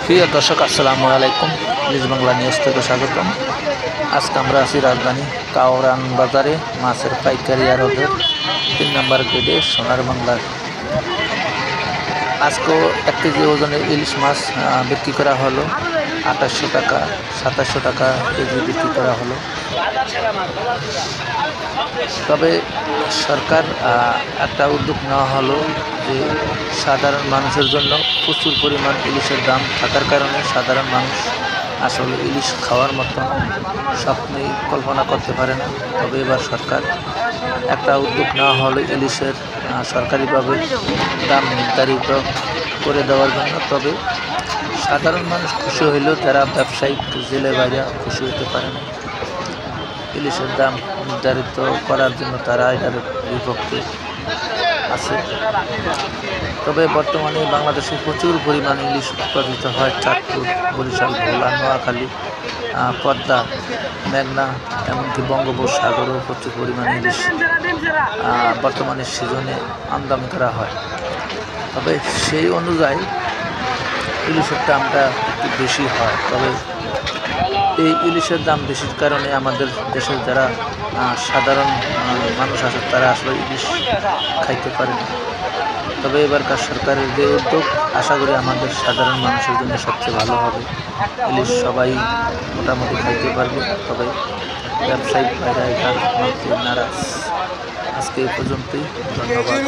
প্রিয় দর্শক, আসসালামু আলাইকুম। প্লিজ বাংলা নিউজ থেকে স্বাগতম। আজকে আমরা আছি রাজধানী কাওরান বাজারে মাছের পাইকারি আড়তের 3 নম্বর গেটে সোনার বাংলার। আজকেও 1 কেজি ওজনের ইলিশ মাছ বিক্রি করা হলো 2800 টাকা, 2700 টাকা কেজি বিক্রি করা হলো। তবে সরকার একটা উদ্যোগ নেওয়া হলো যে সাধারণ মানুষের জন্য প্রচুর পরিমাণ ইলিশের দাম থাকার কারণে সাধারণ মানুষ আসলে ইলিশ খাওয়ার মতন স্বপ্নেই কল্পনা করতে পারে না। তবে এবার সরকার একটা উদ্যোগ নেওয়া হলো ইলিশের সরকারিভাবে দাম নির্ধারিত করে দেওয়ার জন্য। তবে সাধারণ মানুষ খুশি হইলেও যারা ব্যবসায়িক জেলে বাইরে খুশি হতে পারে না। ইলিশের দাম নির্ধারিত করার জন্য তারা এটার বিপক্ষে আছে। তবে বর্তমানে বাংলাদেশে প্রচুর পরিমাণে ইলিশ উৎপাদিত হয়। চাঁদপুর, বরিশাল, ভোলা, নোয়াখালী, পদ্মা, মেঘনা, এমনকি বঙ্গোপসাগরেও প্রচুর পরিমাণে ইলিশ বর্তমানে সিজনে আমদানি করা হয়। তবে সেই অনুযায়ী ইলিশের দামটা একটু বেশি হয়। তবে এই ইলিশের দাম বেশির কারণে আমাদের দেশের যারা সাধারণ মানুষ আছে তারা আসলে ইলিশ খাইতে পারে না। তবে এবারকার সরকারের যে উদ্যোগ, আশা করি আমাদের সাধারণ মানুষের জন্য সবচেয়ে ভালো হবে। ইলিশ সবাই মোটামুটি খাইতে পারবে। তবে ব্যবসায়িক বাইরে এটা মানতে নারাজ। আজকে এই পর্যন্তই, ধন্যবাদ।